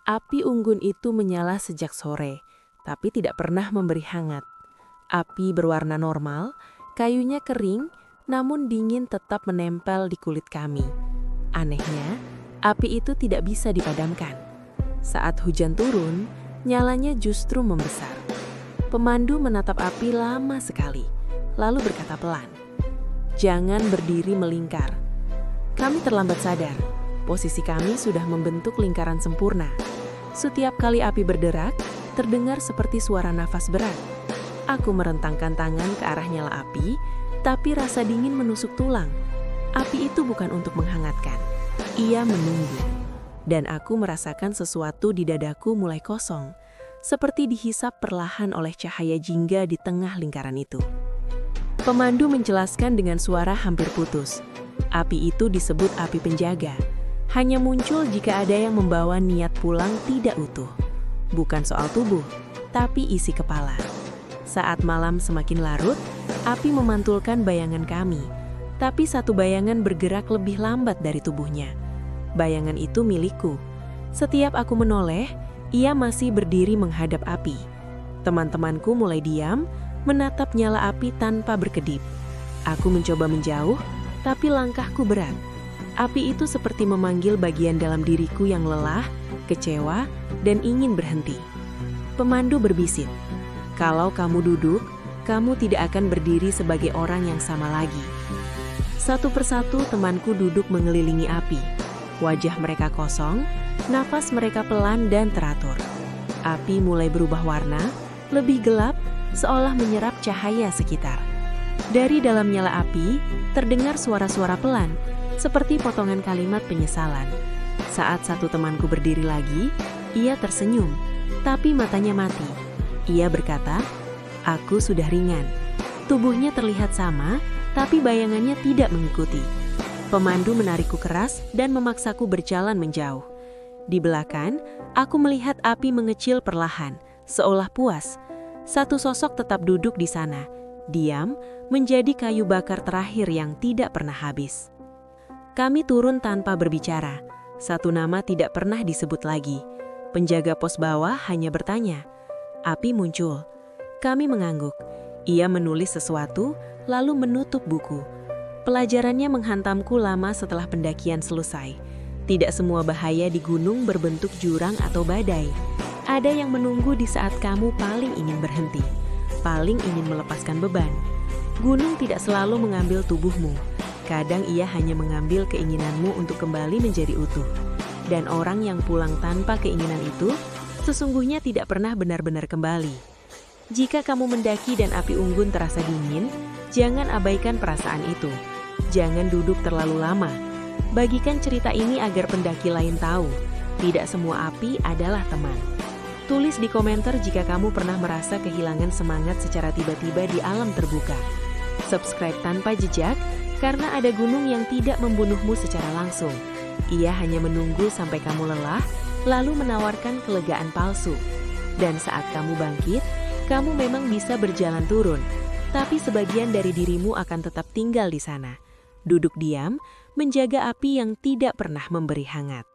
Api unggun itu menyala sejak sore, tapi tidak pernah memberi hangat. Api berwarna normal, kayunya kering, namun dingin tetap menempel di kulit kami. Anehnya, api itu tidak bisa dipadamkan. Saat hujan turun, nyalanya justru membesar. Pemandu menatap api lama sekali, lalu berkata pelan, "Jangan berdiri melingkar." Kami terlambat sadar, posisi kami sudah membentuk lingkaran sempurna. Setiap kali api berderak, terdengar seperti suara nafas berat. Aku merentangkan tangan ke arah nyala api, tapi rasa dingin menusuk tulang. Api itu bukan untuk menghangatkan, ia menunggu. Dan aku merasakan sesuatu di dadaku mulai kosong, seperti dihisap perlahan oleh cahaya jingga di tengah lingkaran itu. Pemandu menjelaskan dengan suara hampir putus. Api itu disebut api penjaga. Hanya muncul jika ada yang membawa niat pulang tidak utuh. Bukan soal tubuh, tapi isi kepala. Saat malam semakin larut, api memantulkan bayangan kami. Tapi satu bayangan bergerak lebih lambat dari tubuhnya. Bayangan itu milikku. Setiap aku menoleh, ia masih berdiri menghadap api. Teman-temanku mulai diam, menatap nyala api tanpa berkedip. Aku mencoba menjauh, tapi langkahku berat. Api itu seperti memanggil bagian dalam diriku yang lelah, kecewa, dan ingin berhenti. Pemandu berbisit, "Kalau kamu duduk, kamu tidak akan berdiri sebagai orang yang sama lagi." Satu persatu temanku duduk mengelilingi api. Wajah mereka kosong, nafas mereka pelan dan teratur. Api mulai berubah warna, lebih gelap, seolah menyerap cahaya sekitar. Dari dalam nyala api, terdengar suara-suara pelan, seperti potongan kalimat penyesalan. Saat satu temanku berdiri lagi, ia tersenyum, tapi matanya mati. Ia berkata, "Aku sudah ringan." Tubuhnya terlihat sama, tapi bayangannya tidak mengikuti. Pemandu menarikku keras dan memaksaku berjalan menjauh. Di belakang, aku melihat api mengecil perlahan, seolah puas. Satu sosok tetap duduk di sana, diam, menjadi kayu bakar terakhir yang tidak pernah habis. Kami turun tanpa berbicara. Satu nama tidak pernah disebut lagi. Penjaga pos bawah hanya bertanya. Api muncul. Kami mengangguk. Ia menulis sesuatu, lalu menutup buku. Pelajarannya menghantamku lama setelah pendakian selesai. Tidak semua bahaya di gunung berbentuk jurang atau badai. Ada yang menunggu di saat kamu paling ingin berhenti, paling ingin melepaskan beban. Gunung tidak selalu mengambil tubuhmu. Kadang ia hanya mengambil keinginanmu untuk kembali menjadi utuh. Dan orang yang pulang tanpa keinginan itu, sesungguhnya tidak pernah benar-benar kembali. Jika kamu mendaki dan api unggun terasa dingin, jangan abaikan perasaan itu. Jangan duduk terlalu lama. Bagikan cerita ini agar pendaki lain tahu, tidak semua api adalah teman. Tulis di komentar jika kamu pernah merasa kehilangan semangat secara tiba-tiba di alam terbuka. Subscribe tanpa jejak, karena ada gunung yang tidak membunuhmu secara langsung. Ia hanya menunggu sampai kamu lelah, lalu menawarkan kelegaan palsu. Dan saat kamu bangkit, kamu memang bisa berjalan turun, tapi sebagian dari dirimu akan tetap tinggal di sana. Duduk diam, menjaga api yang tidak pernah memberi hangat.